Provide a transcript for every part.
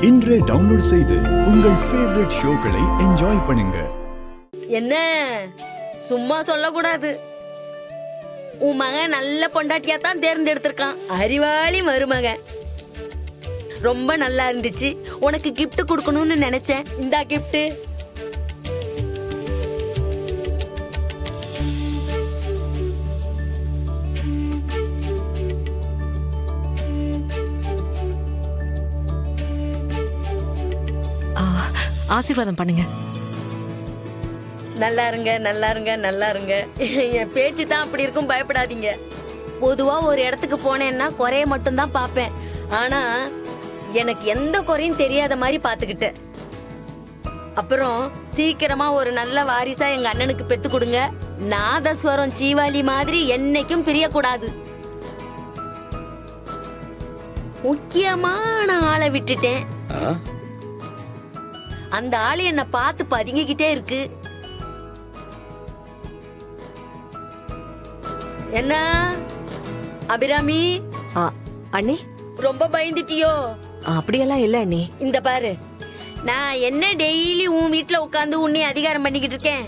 இன்றே டவுன்லோட் செய்து உங்கள் ஃபேவரட் ஷோக்களை என்ஜாய் பண்ணுங்க. என்ன சும்மா சொல்லக்கூடாது. உன் மகன் நல்ல பொண்டாட்டியா தான் தேர்ந்தெடுத்திருக்கான். அறிவாளி மருமகன். ரொம்ப நல்லா இருந்துச்சு. உனக்கு கிஃப்ட் கொடுக்கணும்னு நினைச்சேன். இந்தா கிஃப்ட். ஆசீர்வாதம் பண்ணுங்க. நல்லா இருங்க, நல்லா இருங்க, நல்லா இருங்க. என் பேச்சு தான் அப்படி இருக்கும், பயப்படாதீங்க. பொதுவா ஒரு இடத்துக்கு போனேன்னா குறைய மட்டும்தான் பார்ப்பேன். ஆனா எனக்கு எந்த குறையும் தெரியாத மாதிரி பாத்துக்கிட்டேன். அப்புறம் சீக்கிரமா ஒரு நல்ல வாரிசா எங்க அண்ணனுக்கு பெத்து கொடுங்க. நாதஸ்வரம் சீவாளி மாதிரி என்னைக்கும் பிரியக்கூடாது. முக்கியமான ஆளை விட்டுட்டேன். அந்த ஆளு என்ன பார்த்து பதுங்கிக்கிட்டே இருக்கு. என்ன அபிராமி? அண்ணி ரொம்ப பயந்துட்டியோ? அப்படியெல்லாம் இல்ல அண்ணி. இந்த பாரு, நான் என்ன டெய்லி உன் வீட்டுல உட்கார்ந்து உன்னை அதிகாரம் பண்ணிக்கிட்டு இருக்கேன்.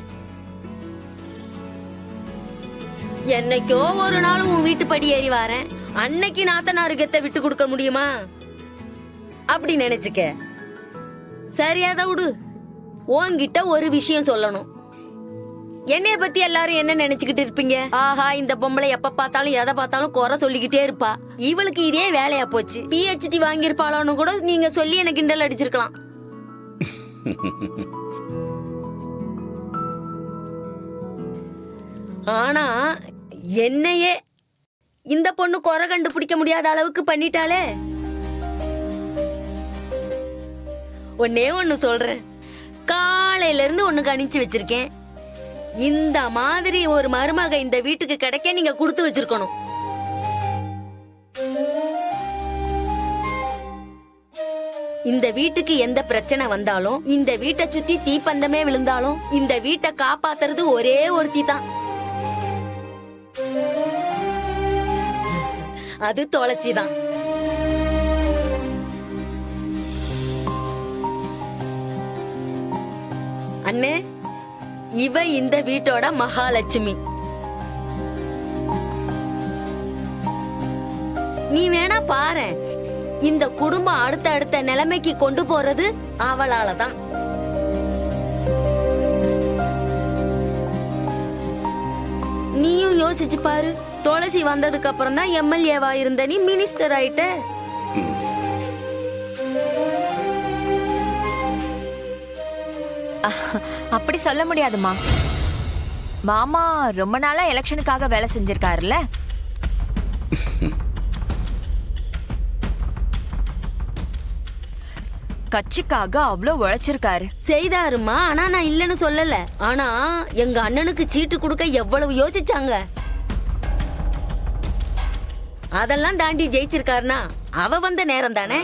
என்னைக்கோ ஒரு நாள் உன் வீட்டு படி ஏறி வாரேன். அன்னைக்கு நாத்தனாரு கெத்த விட்டு கொடுக்க முடியுமா? அப்படி நினைச்சுக்க. சரியாதான் விடு. உன்கிட்ட ஒரு விஷயம் சொல்லணும். என்னைய பத்தி எல்லாரும் என்ன நினைச்சுக்கிட்டு இருப்பீங்க? ஆஹா, இந்த பொம்பளை எப்ப பார்த்தாலும் எதை பார்த்தாலும் குறை சொல்லிக்கிட்டே இருப்பா. இவளுக்கு இதே வேலையா போச்சு. PhD வாங்கியிருப்பாளோன்னு கூட நீங்க சொல்லி எனக்கு கிண்டல் அடிச்சிருக்கலாம். ஆனா என்னையே இந்த பொண்ணு குறை கண்டுபிடிக்க முடியாத அளவுக்கு பண்ணிட்டாலே. ஒன்னே ஒண்ணு சொல்றேன். காலையில இருந்து ஒண்ணு கணிச்சு வச்சிருக்கேன். இந்த மாதிரி ஒரு மருமக இந்த வீட்டுக்கு கிடைக்க நீங்க கொடுத்து வச்சிருக்கணும். இந்த வீட்டுக்கு எந்த பிரச்சனை வந்தாலும், இந்த வீட்டை சுத்தி தீப்பந்தமே விழுந்தாலும், இந்த வீட்டை காப்பாத்துறது ஒரே ஒருத்தி தான். அது துளசி தான். அண்ணே, இவ இந்த வீட்டோட மகாலட்சுமி. நீ வேணா பாரு, இந்த குடும்பம் அடுத்த அடுத்த நிலைமைக்கு கொண்டு போறது அவளாலதான். நீயும் யோசிச்சு பாரு. துளசி வந்ததுக்கு அப்புறம் தான் MLA-வா இருந்த நீ மினிஸ்டர் ஆயிட்ட. அப்படி சொல்ல முடியாதுமா. மாமா ரொம்ப நாளா எலெக்ஷனுக்காக வேலை செஞ்சிருக்காருல்ல. கட்சிக்காக அவ்வளவு உழைச்சிருக்காரு. செய்தாருமா. ஆனா நான் இல்லன்னு சொல்லல. ஆனா எங்க அண்ணனுக்கு சீட்டு கொடுக்க எவ்வளவு யோசிச்சாங்க. அதெல்லாம் தாண்டி ஜெயிச்சிருக்காருனா அவ வந்த நேரம் தானே.